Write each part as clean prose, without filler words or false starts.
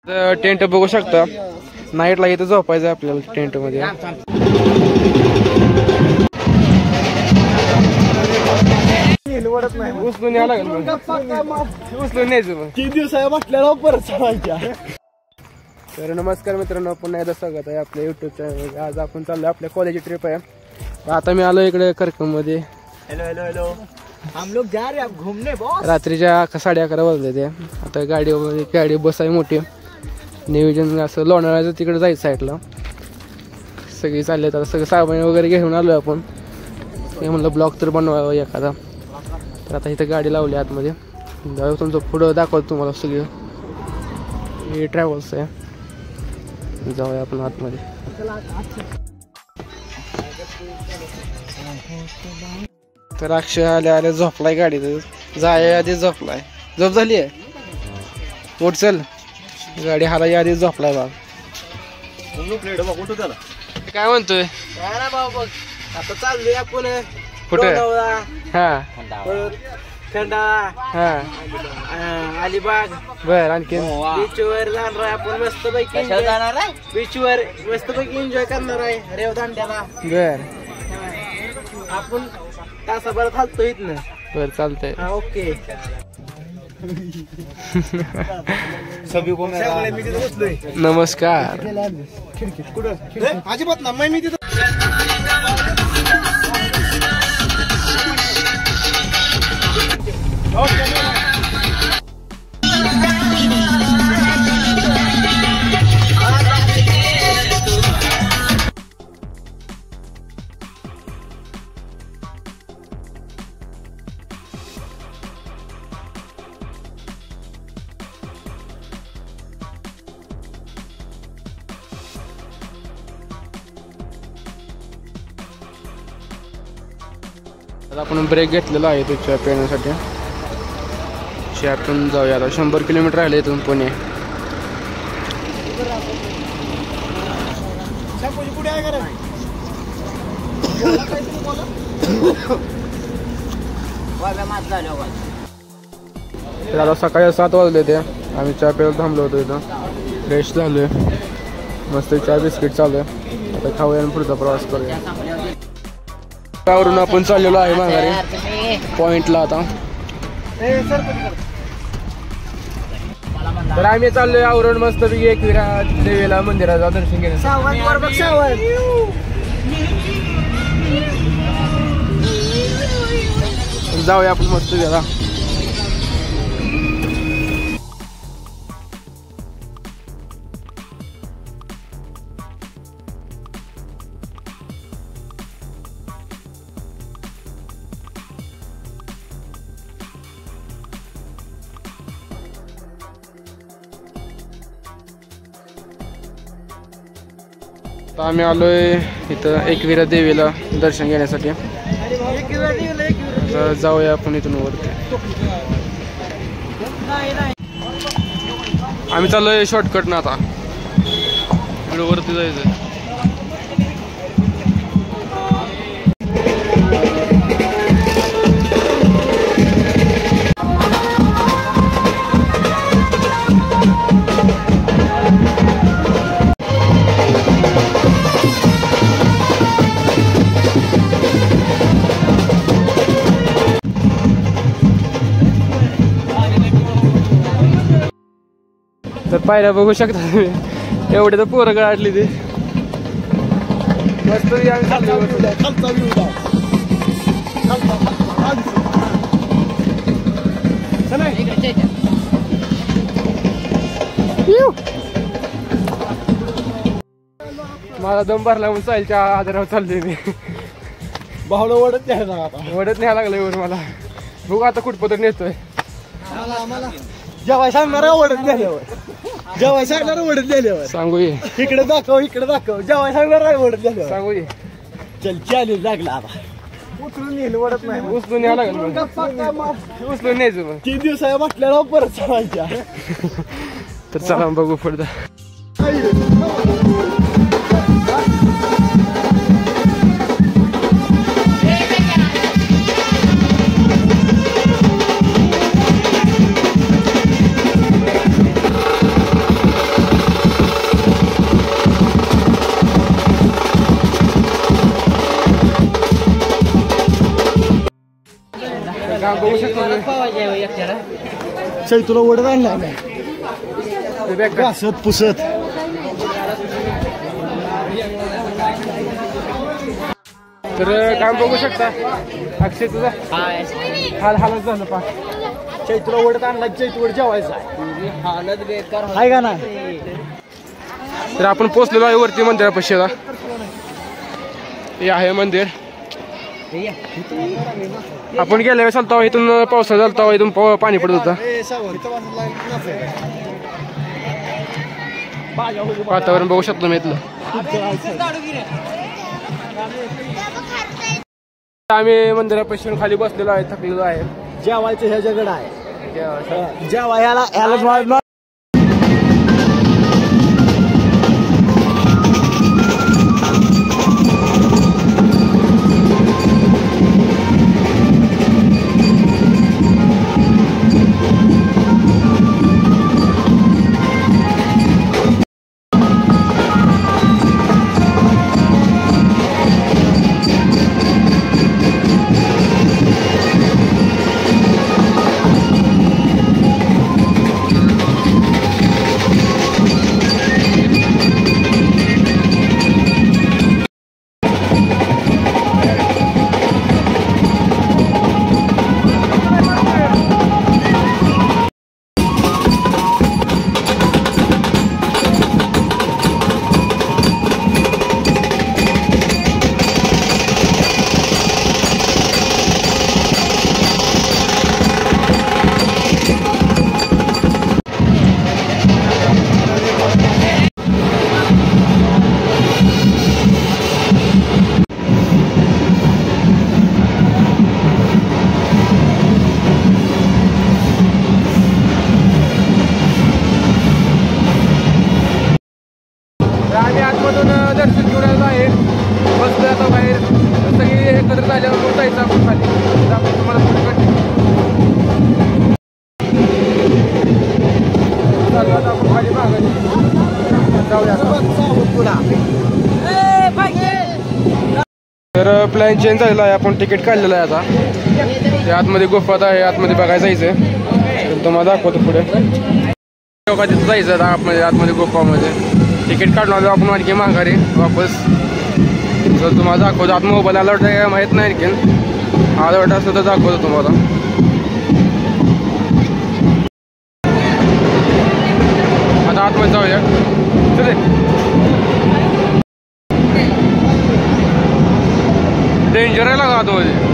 Tent बघू शकता, नाईटला इथं झोपायचं आपल्याला टेंट मध्ये. उचलून यावं लागेल, उचलून न्यायचं मग. किती दिवस आहे म्हटल्यावर परत. तर नमस्कार मित्रांनो, पुन्हा एकदा स्वागत आहे आपल्या युट्यूब चॅनल. आज आपण चाललोय आपल्या कॉलेजची ट्रिप आहे. आता मी आलो इकडे करकम मध्ये. हेलो हेलो हेलो, हम लोग जा रहे हैं घूमने बॉस. रात्रीच्या 11:30 वाजले ते. आता गाडी बस आहे मोठी. नियोजन असं लोणावळ्याचं तिकडे जायचं साईडला. सगळी चालले. आता सगळं सामान वगैरे घेऊन आलो आपण. हे म्हणलं ब्लॉग तर बनवावं एखादा. तर आता इथं गाडी लावली आतमध्ये. जाऊ तुमचं पुढं दाखवतो तुम्हाला सगळं. हे ट्रॅव्हल्स आहे. जाऊया आपण आतमध्ये. तर अक्षय आल्या झोपलाय गाडीत. जाय आधी झोपलाय. झोप झाली आहे. उठ चल. गाडी हालाय आधी झोपलाय बा. काय म्हणतोय? आता चाललोय आपण कुठे? हा खंडाळा, हा अलिबाग. बर आणखी बीच वर जाणार आहे आपण. मस्त पैकी जाणार आहे बीच वर. मस्त पैकी एन्जॉय करणार आहे रेवदांड्याला. बर आपण तासाभरात हालतो इथनं. बर चालतंय. ओके. नमस्कार. अजिबात ना मी तिथं. आपण ब्रेक घेतलेला आहे चहा पिण्यासाठी. चहा पिऊन जाऊया. आता 100 किलोमीटर राहिले इथून पुणे. तर आता सकाळी 7 वाजले ते. आम्ही चहा प्यायला थांबलो होतो इथं. फ्रेश झालोय. मस्त चहा बिस्किट चालू आहे. आता खाऊया आणि पुढचा प्रवास करूया. त्यावरून आपण चाललेलो आहे माघारी पॉइंटला. आता तर आम्ही चाललोय आवरून मस्त पैकी एकविरा देवीला मंदिराचं दर्शन घेण्यासाठी. जाऊया आपण मस्त गेला. आम्ही आलोय इथं एकविरा देवीला दर्शन घेण्यासाठी. जाऊया आपण इथून वरती. आम्ही चाललोय शॉर्टकट ना. आता इकडे वरती जायचं. तर पायऱ्या बघू शकता तुम्ही. एवढे तर पोरं गाडली ती. मस्त मला दम भरला म्हणून साईलच्या आधारावर चाललोय मी. भावला ओढत न्यायला न्यायला लागलं वर मला. बघू आता कुठपत नेतोय. जेव्हा सांगणार ओढत नेल्यावर. जेव्हा सांगणार ओढत नेल्यावर सांगू ये. इकडे दाखव इकडे दाखव. जेव्हा सांगणार ओढत नेल्यावर सांगू ये. चल चालेल लागला. आता उचलून नेलं ओढत नाही. उचलून यावं लागेल. उचलून न्यायचं मग. किती दिवस आहे म्हटल्यावर परत चालायच्या. तर चला बघू पुढे. चैतूला ओढत आणला घासत पुसत. तर काम बघू शकता अक्षय तुझा हालत झालं पा. चैतूला ओढत आणला चैतूवर जेवायचा हालत बेकार आहे का नाही. तर आपण पोचलेलो आहे वरती मंदिरापाशी. हे आहे मंदिर. आपण गेल्या वेळेस चालतो इथून पावसाळा चालतो इथून पाणी पडत होता. वातावरण बघू शकतो मी इथलं. आम्ही मंदिरापाशी खाली बसलेलो आहे थकलेलो आहे. जेवायचं ह्याच्याकडे आहे जेवा ह्याला आम्ही आतमधून दर्शन घेऊन आलो आहे. बसलो आता बाहेर सगळी एकत्र झाल्यावर जायचं आपण खाली. आपण तुम्हाला पुढे आता आपण खाली मागायची जाऊया. तर प्लॅन चेंज झालेला आहे. आपण तिकीट काढलेलं आहे आता. ते आतमध्ये गुफात आहे आतमध्ये बघायला जायचं. तुम्हाला दाखवतो पुढे तिथं जायचं आता आतमध्ये गुफामध्ये. तिकीट काढून आलो आपण आणखी माघारी वापस. जर तुम्हाला दाखवतो आत मोबाईल अलर्ट आहे माहीत नाही आणखीन. अलर्ट असतं तर दाखवतो तुम्हाला. आता आतमध्ये जाऊया. चले डेंजर आहे लागा आतमध्ये.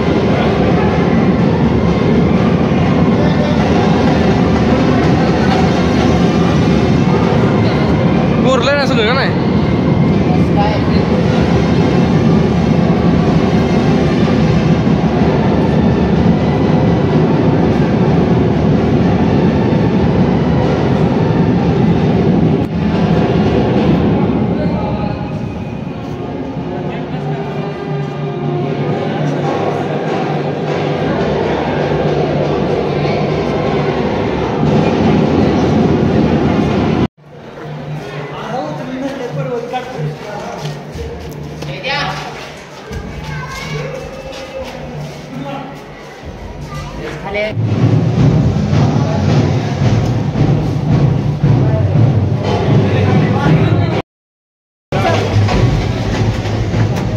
बोरलं नाही सगळं का नाही.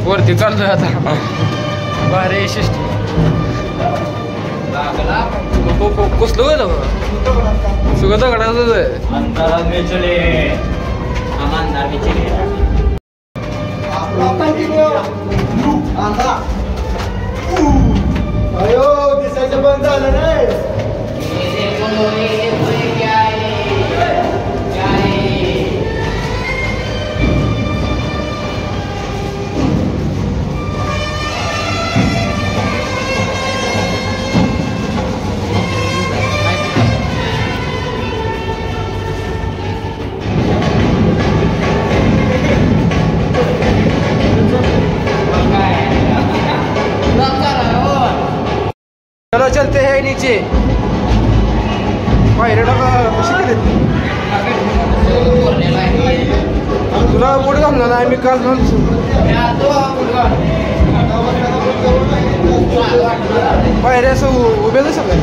वरती चाललोय आता. भारी शिष्ट कसलं होतं सुगंध दगडाच आहे. अयो दिसायचं बंद झालं रे. चलो चलते हैं नीचे. पायऱ्या कशी केली तुला बोट घालणार आहे मी काल पायऱ्या असं उभ्या सगळ्या.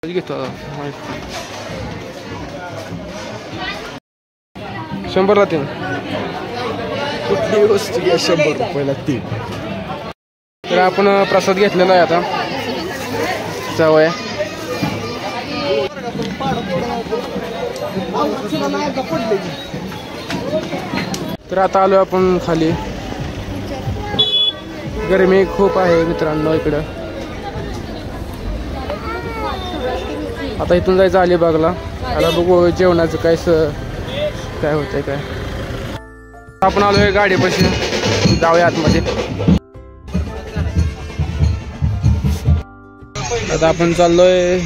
घेतो 100ला 3. कुठली वस्तू घ्या 100 रुपयाला 3. तर आपण प्रसाद घेतलेला आहे आता जाऊया. तर आता आलो आपण खाली. गरमी खूप आहे मित्रांनो इकडं. आता इथून जायचं अलिबागला. आता बघू जेवणाचं काय होतंय काय. आपण आलोय गाडीपाशी, जाऊया आतमध्ये. आता आपण चाललोय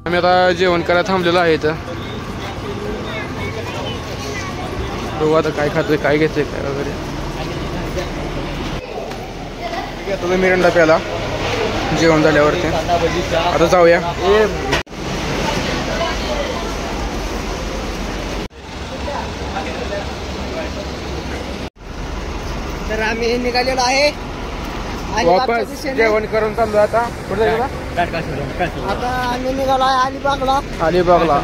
आम्ही आता जेवण करायला थांबलेलो आहे इथं. बघू आता काय खातोय, काय घेतोय, काय वगैरे. घेतो मिरंडा प्याला जेवण झाल्यावरती. आता जाऊया. तर आम्ही निघालेलो आहे वापस जेवण करून चाललो. आता कुठे जायचं? आता आम्ही निघालो आहे अलिबागला.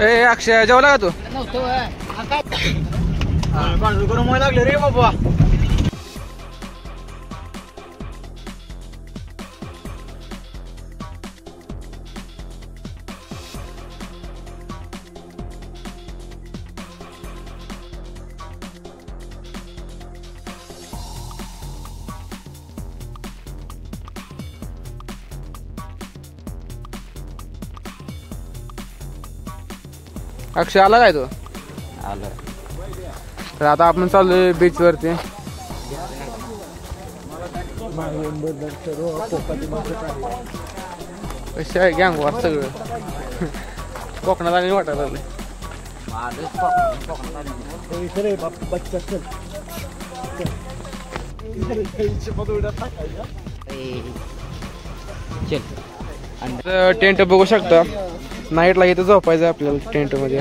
ए अक्षय जेवला का तू? गरम व्हायला लागले रे बाबा. अक्षय आला काय तू? आलं. तर आता आपण चाललोय बीच वरती. कशी आहे गँग वार सगळं. कोकणात आणि वाटायला लागले. टेंट बघू शकता. नाईटला इथं झोपायचं आपल्याला टेंट मध्ये.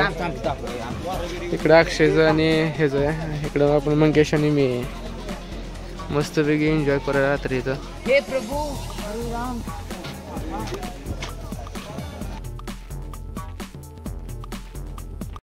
इकडं अक्षयचं आणि ह्याचं आहे. इकडं आपण मंकेश आणि मी मस्तपैकी एन्जॉय करूया रात्री इथं.